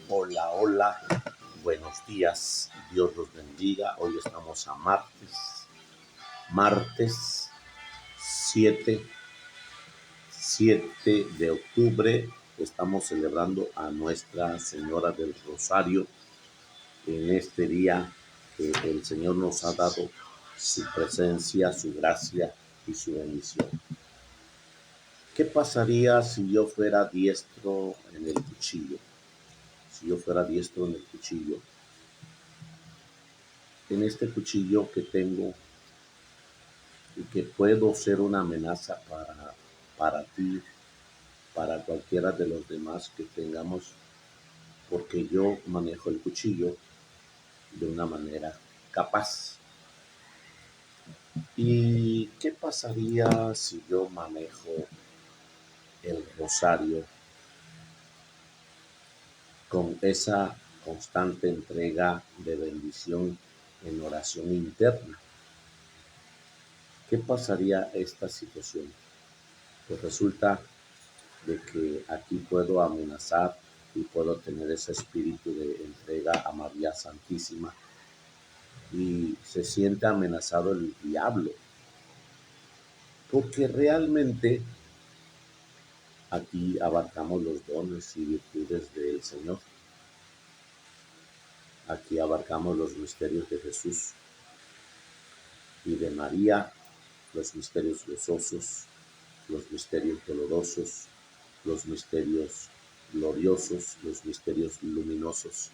Hola, hola, buenos días, Dios los bendiga. Hoy estamos a martes 7 de octubre. Estamos celebrando a Nuestra Señora del Rosario en este día que el Señor nos ha dado su presencia, su gracia y su bendición. ¿Qué pasaría si yo fuera diestro en el cuchillo? Si yo fuera diestro en el cuchillo, en este cuchillo que tengo y que puedo ser una amenaza para ti, para cualquiera de los demás que tengamos, porque yo manejo el cuchillo de una manera capaz. ¿Y qué pasaría si yo manejo el rosario con esa constante entrega de bendición en oración interna? ¿Qué pasaría esta situación? Pues resulta de que aquí puedo amenazar y puedo tener ese espíritu de entrega a María Santísima y se siente amenazado el diablo, porque realmente aquí abarcamos los dones y virtudes del Señor, aquí abarcamos los misterios de Jesús y de María, los misterios gozosos, los misterios dolorosos, los misterios gloriosos, los misterios luminosos,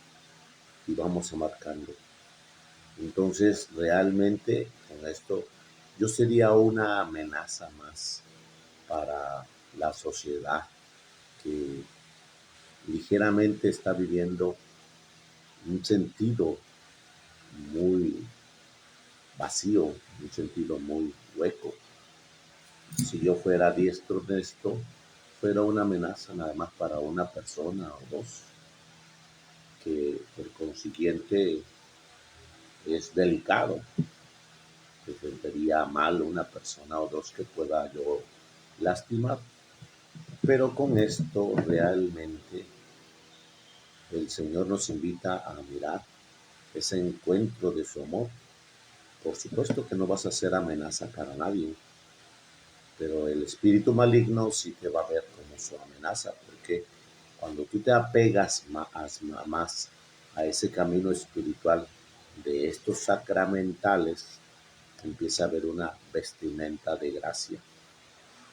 y vamos abarcando. Entonces, realmente con esto yo sería una amenaza más para la sociedad que ligeramente está viviendo un sentido muy vacío, un sentido muy hueco. Si yo fuera diestro de esto, fuera una amenaza nada más para una persona o dos, que por consiguiente es delicado. Que sentiría mal una persona o dos que pueda yo lastimar. Pero con esto realmente el Señor nos invita a mirar ese encuentro de su amor. Por supuesto que no vas a ser amenaza para nadie, pero el espíritu maligno sí te va a ver como su amenaza, porque cuando tú te apegas más a ese camino espiritual de estos sacramentales, empieza a haber una vestimenta de gracia.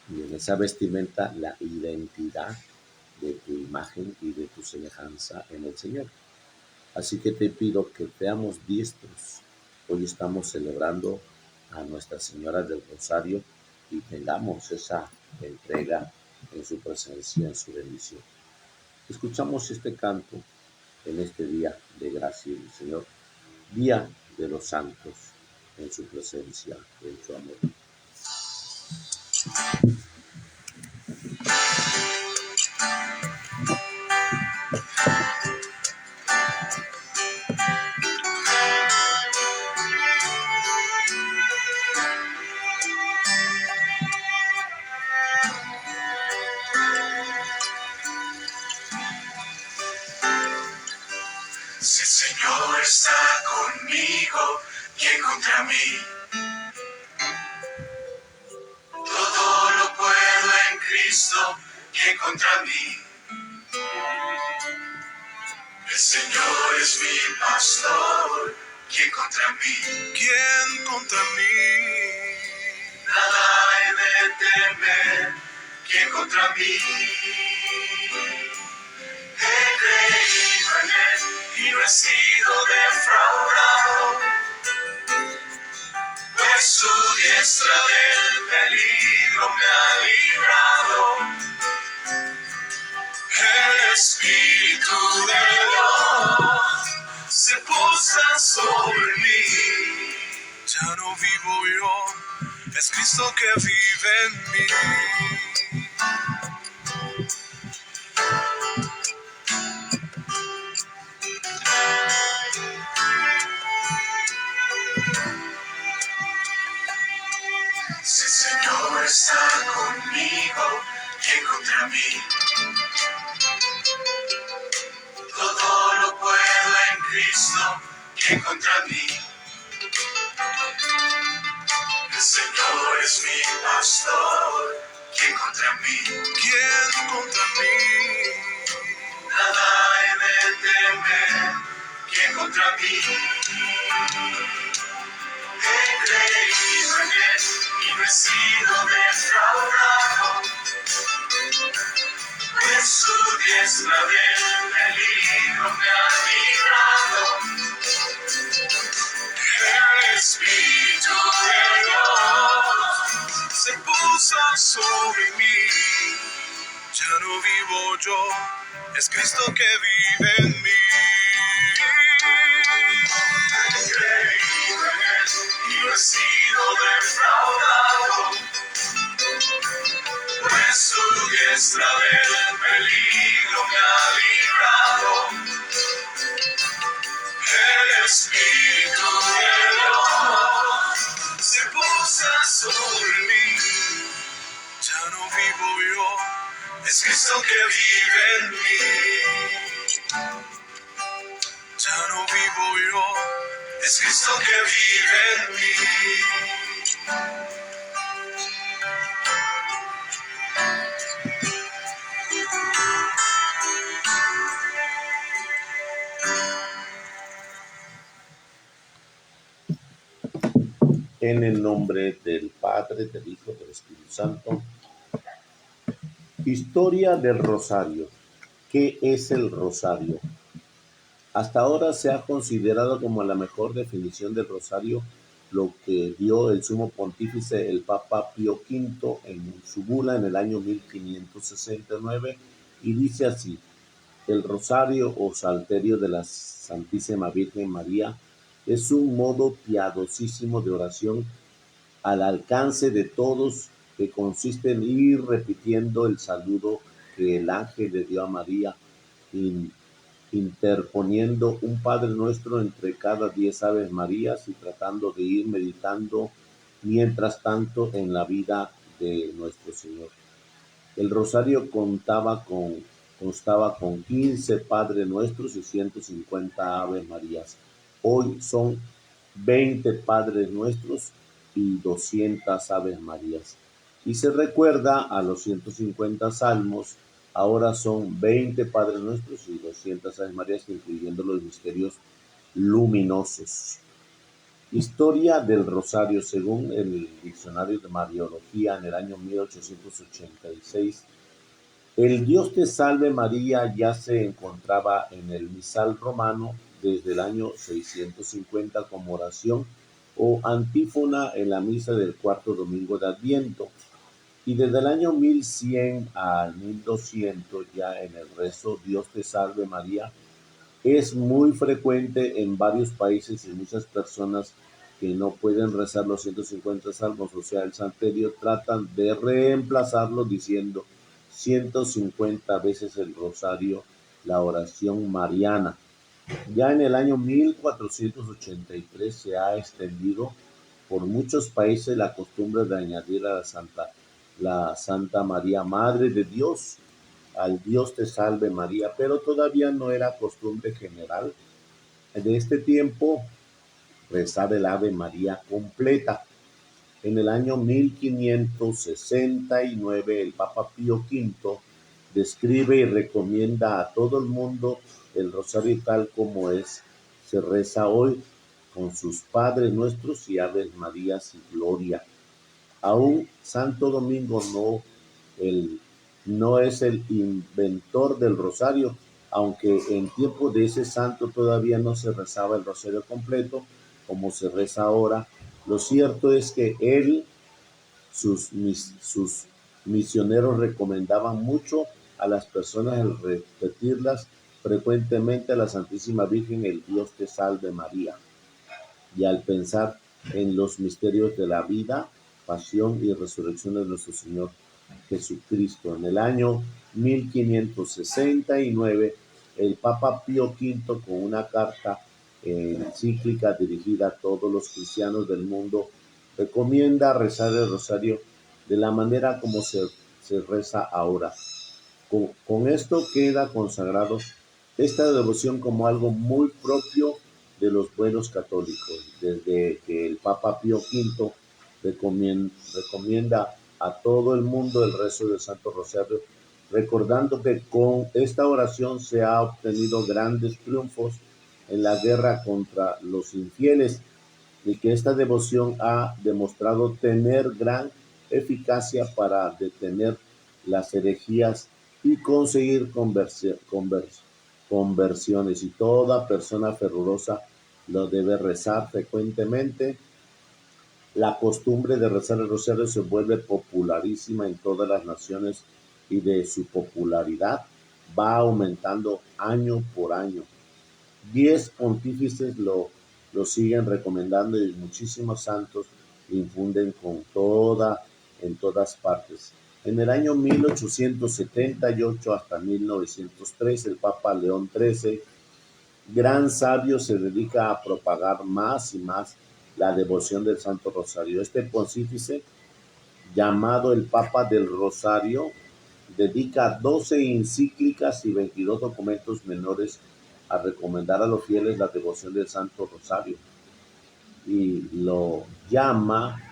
Y en esa vestimenta la identidad de tu imagen y de tu semejanza en el Señor. Así que te pido que seamos diestros. Hoy estamos celebrando a Nuestra Señora del Rosario y tengamos esa entrega en su presencia, en su bendición. Escuchamos este canto en este día de gracia del Señor, día de los santos en su presencia, en su amor. Si el Señor está conmigo, ¿quién contra mí? Todo lo puedo en Cristo, ¿quién contra mí? El Señor es mi pastor, ¿quién contra mí? ¿Quién contra mí? Nada he de temer, ¿quién contra mí? He creído en Él y no he sido defraudado, pues su diestra del peligro me ha librado. El Espíritu de Dios se posa sobre mí. Ya no vivo yo, es Cristo que vive en mí. Si el Señor está conmigo, ¿quién contra mí? ¿quién contra mí? El Señor es mi pastor, ¿quién contra mí? ¿Quién contra mí? Nada he de temer, ¿quién contra mí? He creído en Él y no he sido defraudado, pues su diestra del peligro me ha librado. El Espíritu de Dios se posa sobre mí. Ya no vivo yo, es Cristo que vive en mí. He creído en Él y no he sido defraudado, pues su diestra del peligro me ha librado. El Espíritu de Dios se posa sobre mí. Ya no vivo yo, es Cristo que vive en mí. Ya no vivo yo, es Cristo que vive en mí. En el nombre del Padre, del Hijo, del Espíritu Santo. Historia del Rosario. ¿Qué es el Rosario? Hasta ahora se ha considerado como la mejor definición del Rosario lo que dio el sumo pontífice, el Papa Pío V, en su bula en el año 1569, y dice así: el Rosario o Salterio de la Santísima Virgen María es un modo piadosísimo de oración al alcance de todos, que consiste en ir repitiendo el saludo que el ángel le dio a María, interponiendo un Padre Nuestro entre cada 10 Aves Marías y tratando de ir meditando mientras tanto en la vida de nuestro Señor. El rosario constaba con 15 Padre Nuestros y 150 Aves Marías. Hoy son 20 Padres Nuestros y 200 Aves Marías. Y se recuerda a los 150 salmos. Ahora son 20 Padres Nuestros y 200 Aves Marías, incluyendo los misterios luminosos. Historia del Rosario. Según el Diccionario de Mariología, en el año 1886, el Dios te salve María ya se encontraba en el misal romano desde el año 650 como oración o antífona en la misa del cuarto domingo de Adviento, y desde el año 1100 al 1200 ya en el rezo Dios te salve María es muy frecuente en varios países, y muchas personas que no pueden rezar los 150 salmos, o sea, el salterio, tratan de reemplazarlo diciendo 150 veces el rosario, la oración mariana. Ya en el año 1483 se ha extendido por muchos países la costumbre de añadir a la Santa María, Madre de Dios, al Dios te salve María, pero todavía no era costumbre general de este tiempo rezar el Ave María completa. En el año 1569 el Papa Pío V describe y recomienda a todo el mundo el rosario tal como se reza hoy, con sus Padres Nuestros y Aves Marías y Gloria. Aún Santo Domingo no es el inventor del rosario, aunque en tiempo de ese santo todavía no se rezaba el rosario completo como se reza ahora. Lo cierto es que él, sus misioneros recomendaban mucho a las personas el repetirlas frecuentemente a la Santísima Virgen, el Dios te salve María, y al pensar en los misterios de la vida, pasión y resurrección de nuestro Señor Jesucristo. En el año 1569, el Papa Pío V, con una carta encíclica dirigida a todos los cristianos del mundo, recomienda rezar el rosario de la manera como se reza ahora. Con esto queda consagrado esta devoción como algo muy propio de los buenos católicos, desde que el Papa Pío V recomienda a todo el mundo el rezo del Santo Rosario, recordando que con esta oración se ha obtenido grandes triunfos en la guerra contra los infieles y que esta devoción ha demostrado tener gran eficacia para detener las herejías y conseguir conversiones. Y toda persona fervorosa lo debe rezar frecuentemente. La costumbre de rezar el rosario se vuelve popularísima en todas las naciones y de su popularidad va aumentando año por año. 10 pontífices lo siguen recomendando y muchísimos santos infunden en todas partes. En el año 1878 hasta 1903, el Papa León XIII, gran sabio, se dedica a propagar más y más la devoción del Santo Rosario. Este pontífice, llamado el Papa del Rosario, dedica 12 encíclicas y 22 documentos menores a recomendar a los fieles la devoción del Santo Rosario y lo llama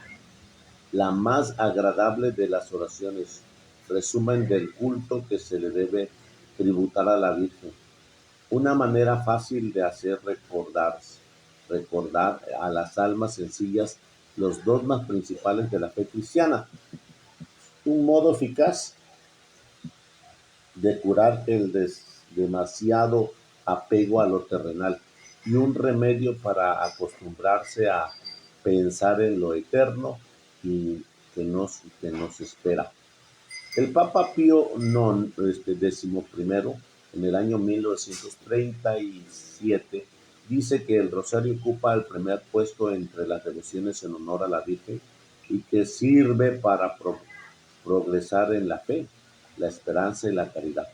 la más agradable de las oraciones, resumen del culto que se le debe tributar a la Virgen. Una manera fácil de hacer recordar a las almas sencillas los dogmas principales de la fe cristiana. Un modo eficaz de curar el demasiado apego a lo terrenal y un remedio para acostumbrarse a pensar en lo eterno y que nos espera. El Papa Pío XI, en el año 1937, dice que el rosario ocupa el primer puesto entre las devociones en honor a la Virgen y que sirve para progresar en la fe, la esperanza y la caridad.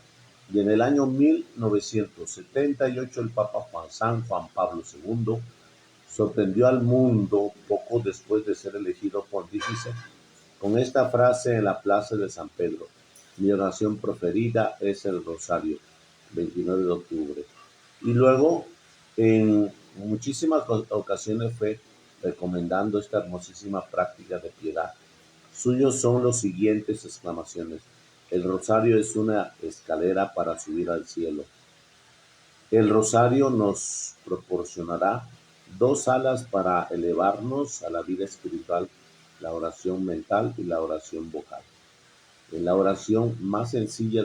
Y en el año 1978 el Papa San Juan Pablo II sorprendió al mundo poco después de ser elegido pontífice con esta frase en la plaza de San Pedro: mi oración preferida es el rosario, 29 de octubre. Y luego, en muchísimas ocasiones fue recomendando esta hermosísima práctica de piedad. Suyos son los siguientes exclamaciones: el rosario es una escalera para subir al cielo. El rosario nos proporcionará 2 alas para elevarnos a la vida espiritual: la oración mental y la oración vocal. En la oración más sencilla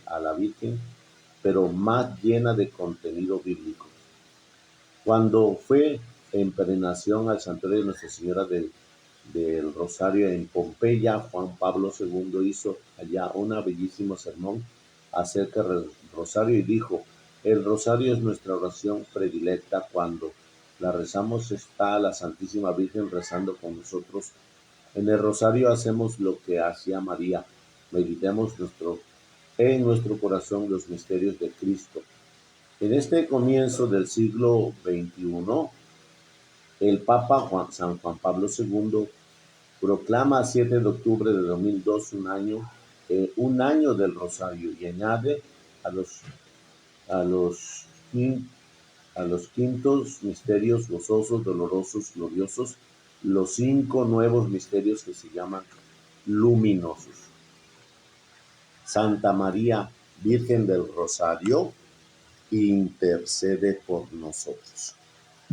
a la Virgen, pero más llena de contenido bíblico. Cuando fue en peregrinación al santuario de Nuestra Señora del Rosario en Pompeya, Juan Pablo II hizo allá un bellísimo sermón acerca del rosario y dijo: el rosario es nuestra oración predilecta. Cuando la rezamos está la Santísima Virgen rezando con nosotros. En el rosario hacemos lo que hacía María: meditemos en nuestro corazón los misterios de Cristo. En este comienzo del siglo XXI, el Papa San Juan Pablo II proclama el 7 de octubre de 2002 un año del Rosario y añade a los quintos misterios gozosos, dolorosos, gloriosos, los 5 nuevos misterios que se llaman luminosos. Santa María, Virgen del Rosario, intercede por nosotros.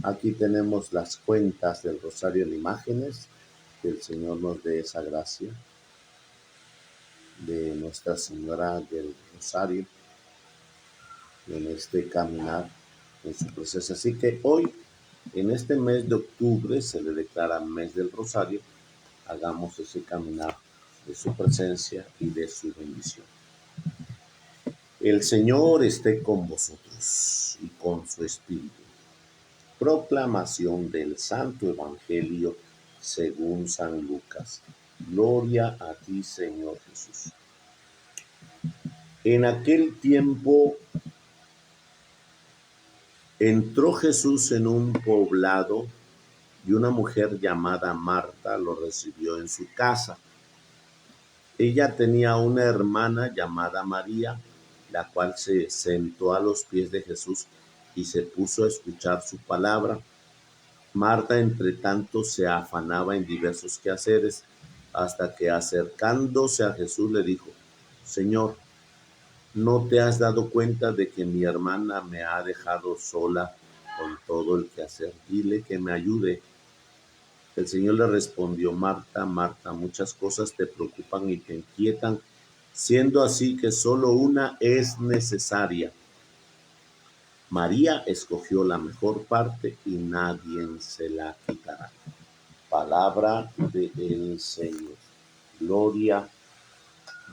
Aquí tenemos las cuentas del Rosario en imágenes. Que el Señor nos dé esa gracia de Nuestra Señora del Rosario en este caminar, en su proceso. Así que hoy, en este mes de octubre, se le declara mes del Rosario. Hagamos ese caminar de su presencia y de su bendición. El Señor esté con vosotros y con su espíritu. Proclamación del Santo Evangelio según San Lucas. Gloria a ti, Señor Jesús. En aquel tiempo entró Jesús en un poblado y una mujer llamada Marta lo recibió en su casa. Ella tenía una hermana llamada María, la cual se sentó a los pies de Jesús y se puso a escuchar su palabra. Marta, entre tanto, se afanaba en diversos quehaceres, hasta que acercándose a Jesús le dijo: Señor, ¿no te has dado cuenta de que mi hermana me ha dejado sola con todo el quehacer? Dile que me ayude. El Señor le respondió: Marta, Marta, muchas cosas te preocupan y te inquietan, siendo así que solo una es necesaria. María escogió la mejor parte y nadie se la quitará. Palabra del Señor. Gloria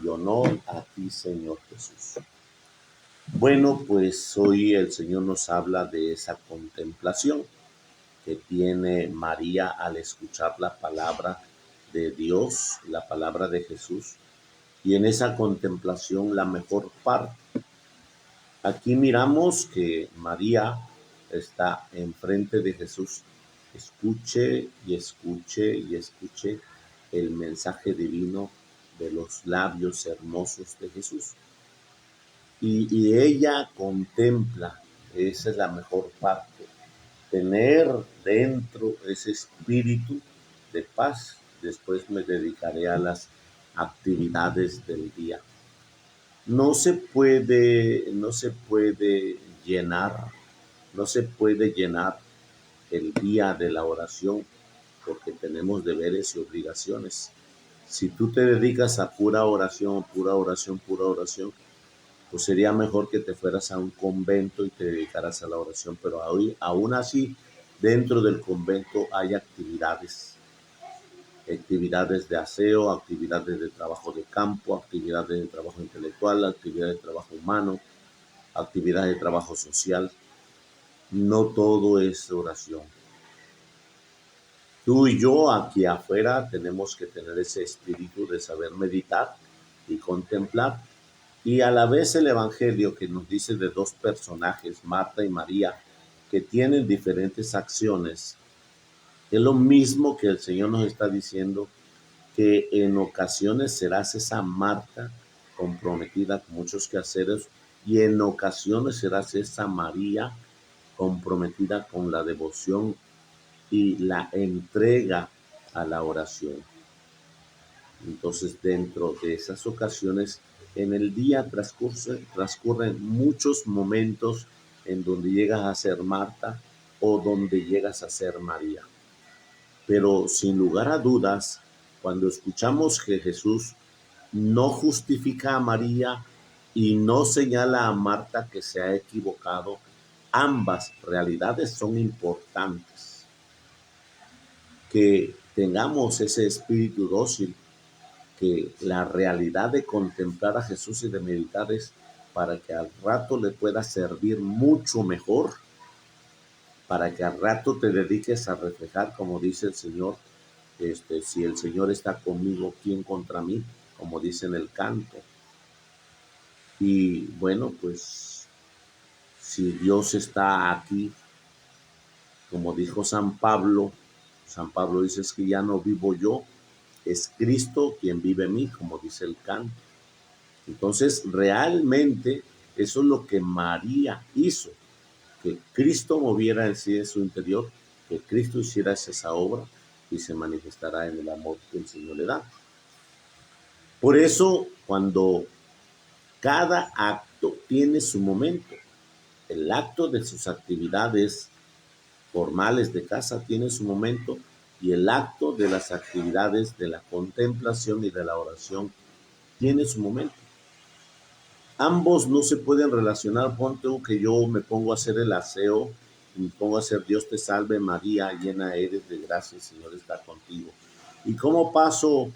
y honor a ti, Señor Jesús. Bueno, pues hoy el Señor nos habla de esa contemplación que tiene María al escuchar la palabra de Dios, la palabra de Jesús, y en esa contemplación la mejor parte. Aquí miramos que María está enfrente de Jesús. Escuche y escuche y escuche el mensaje divino de los labios hermosos de Jesús. Y ella contempla, esa es la mejor parte, tener dentro ese espíritu de paz. Después me dedicaré a las actividades del día. No se puede llenar, no se puede llenar el día de la oración porque tenemos deberes y obligaciones. Si tú te dedicas a pura oración, pues sería mejor que te fueras a un convento y te dedicaras a la oración, pero aún así, dentro del convento hay actividades de aseo, actividades de trabajo de campo, actividades de trabajo intelectual, actividades de trabajo humano, actividades de trabajo social. No todo es oración. Tú y yo aquí afuera tenemos que tener ese espíritu de saber meditar y contemplar. Y a la vez el Evangelio que nos dice de dos personajes, Marta y María, que tienen diferentes acciones, es lo mismo que el Señor nos está diciendo, que en ocasiones serás esa Marta comprometida con muchos quehaceres y en ocasiones serás esa María comprometida con la devoción y la entrega a la oración. Entonces, dentro de esas ocasiones, en el día transcurren muchos momentos en donde llegas a ser Marta o donde llegas a ser María. Pero sin lugar a dudas, cuando escuchamos que Jesús no justifica a María y no señala a Marta que se ha equivocado, ambas realidades son importantes. Que tengamos ese espíritu dócil, que la realidad de contemplar a Jesús y de meditar es para que al rato le pueda servir mucho mejor, para que al rato te dediques a reflejar, como dice el Señor, si el Señor está conmigo, ¿quién contra mí? Como dice en el canto. Y bueno, pues si Dios está aquí, como dijo San Pablo dice: es que ya no vivo yo, es Cristo quien vive en mí, como dice el canto. Entonces, realmente eso es lo que María hizo, que Cristo moviera en sí, en su interior, que Cristo hiciera esa obra y se manifestará en el amor que el Señor le da. Por eso, cuando cada acto tiene su momento, el acto de sus actividades formales de casa tiene su momento y el acto de las actividades de la contemplación y de la oración tiene su momento. Ambos no se pueden relacionar. Ponte que yo me pongo a hacer el aseo y me pongo a hacer Dios te salve María, llena eres de gracia, el Señor está contigo. ¿Y cómo paso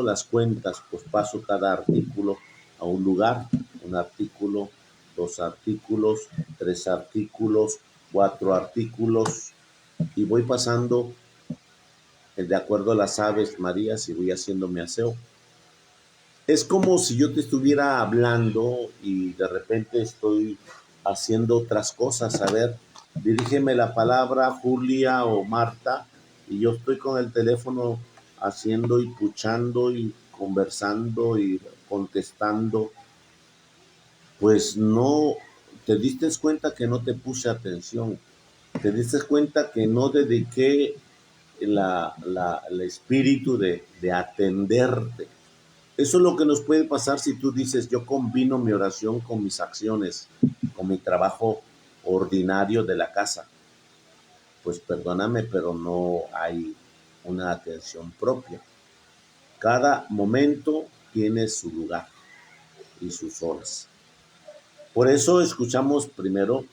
las cuentas? Pues paso cada artículo a un lugar, un artículo, 2 artículos, 3 artículos, 4 artículos, y voy pasando de acuerdo a las aves Marías y voy haciendo mi aseo. Es como si yo te estuviera hablando y de repente estoy haciendo otras cosas. A ver, dirígeme la palabra Julia o Marta, y yo estoy con el teléfono haciendo y puchando y conversando y contestando. Pues no te diste cuenta que no te puse atención, te diste cuenta que no dediqué el espíritu de atenderte. Eso es lo que nos puede pasar si tú dices, yo combino mi oración con mis acciones, con mi trabajo ordinario de la casa. Pues perdóname, pero no hay una atención propia. Cada momento tiene su lugar y sus horas. Por eso escuchamos primero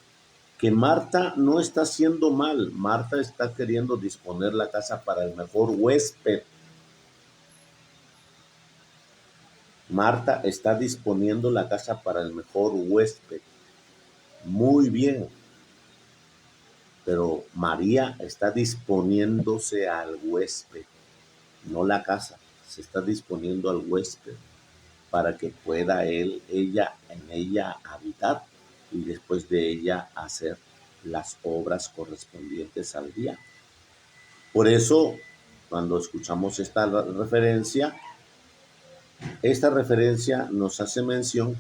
que Marta no está haciendo mal. Marta está queriendo disponer la casa para el mejor huésped. Marta está disponiendo la casa para el mejor huésped. Muy bien. Pero María está disponiéndose al huésped, no la casa. Se está disponiendo al huésped para que pueda en ella habitar y después de ella hacer las obras correspondientes al día. Por eso, cuando escuchamos esta referencia nos hace mención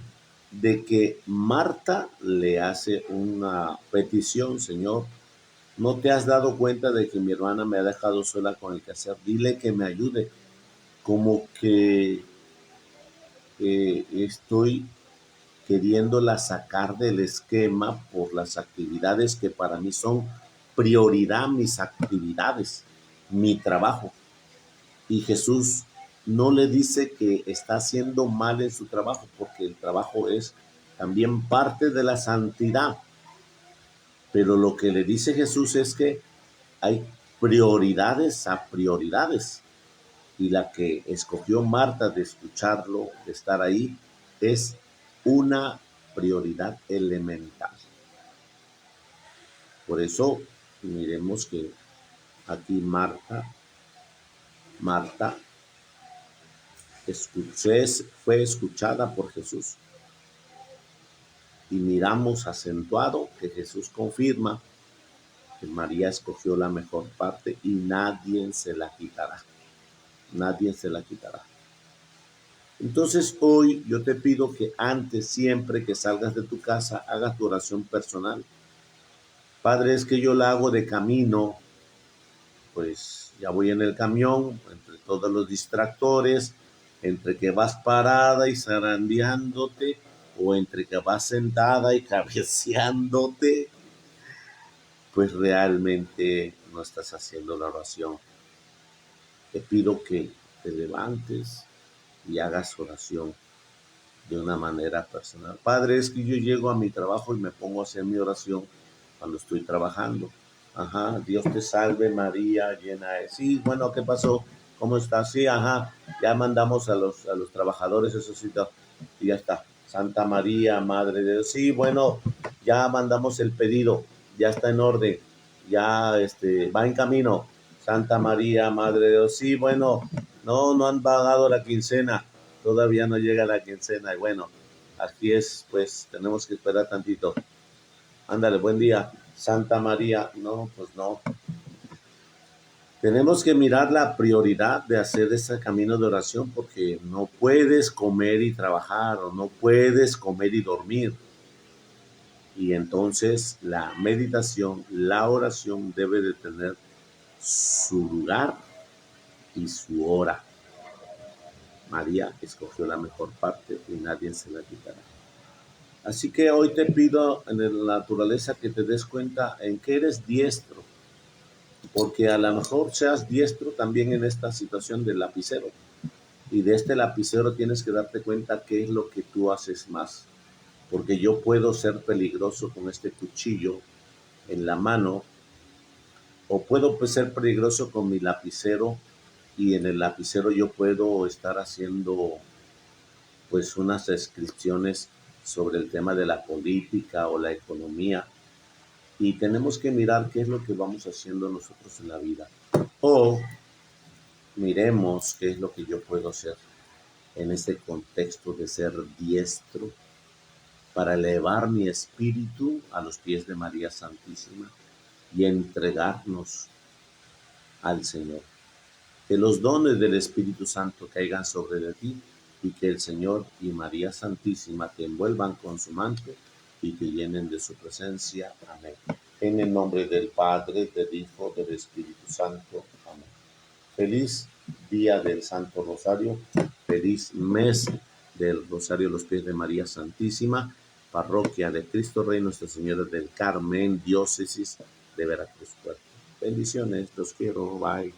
de que Marta le hace una petición: Señor, ¿no te has dado cuenta de que mi hermana me ha dejado sola con el quehacer? Dile que me ayude. Como que estoy queriéndola sacar del esquema por las actividades que para mí son prioridad, mis actividades, mi trabajo. Y Jesús no le dice que está haciendo mal en su trabajo, porque el trabajo es también parte de la santidad. Pero lo que le dice Jesús es que hay prioridades a prioridades. Y la que escogió Marta de escucharlo, de estar ahí, es una prioridad elemental. Por eso miremos que aquí Marta fue escuchada por Jesús. Y miramos acentuado que Jesús confirma que María escogió la mejor parte y nadie se la quitará. Nadie se la quitará. Entonces hoy yo te pido que antes, siempre que salgas de tu casa, hagas tu oración personal. Padre, es que yo la hago de camino, pues ya voy en el camión, entre todos los distractores, entre que vas parada y zarandeándote, o entre que vas sentada y cabeceándote, pues realmente no estás haciendo la oración. Te pido que te levantes y hagas oración de una manera personal. Padre, es que yo llego a mi trabajo y me pongo a hacer mi oración cuando estoy trabajando. Ajá, Dios te salve María, llena de... Sí, bueno, ¿qué pasó? ¿Cómo estás? Sí, ajá, ya mandamos a los trabajadores esos sitios y ya está. Santa María, Madre de Dios. Sí, bueno, ya mandamos el pedido, ya está en orden, ya va en camino. Santa María, Madre de Dios. Sí, bueno, no han pagado la quincena, todavía no llega la quincena. Y bueno, aquí es, pues, tenemos que esperar tantito. Ándale, buen día. Santa María, no, pues no. Tenemos que mirar la prioridad de hacer ese camino de oración, porque no puedes comer y trabajar, o no puedes comer y dormir. Y entonces la meditación, la oración debe de tener su lugar y su hora. María escogió la mejor parte y nadie se la quitará. Así que hoy te pido en la naturaleza que te des cuenta en qué eres diestro, porque a lo mejor seas diestro también en esta situación del lapicero, y de este lapicero tienes que darte cuenta qué es lo que tú haces más, porque yo puedo ser peligroso con este cuchillo en la mano, o puedo ser peligroso con mi lapicero, y en el lapicero yo puedo estar haciendo pues unas descripciones sobre el tema de la política o la economía, y tenemos que mirar qué es lo que vamos haciendo nosotros en la vida, o miremos qué es lo que yo puedo hacer en este contexto de ser diestro para elevar mi espíritu a los pies de María Santísima y entregarnos al Señor. Que los dones del Espíritu Santo caigan sobre de ti y que el Señor y María Santísima te envuelvan con su manto y te llenen de su presencia. Amén. En el nombre del Padre, del Hijo, del Espíritu Santo. Amén. Feliz día del Santo Rosario, feliz mes del Rosario a los pies de María Santísima, parroquia de Cristo Rey Nuestra Señora del Carmen, diócesis de Veracruz Puerto. Bendiciones, los quiero, bye.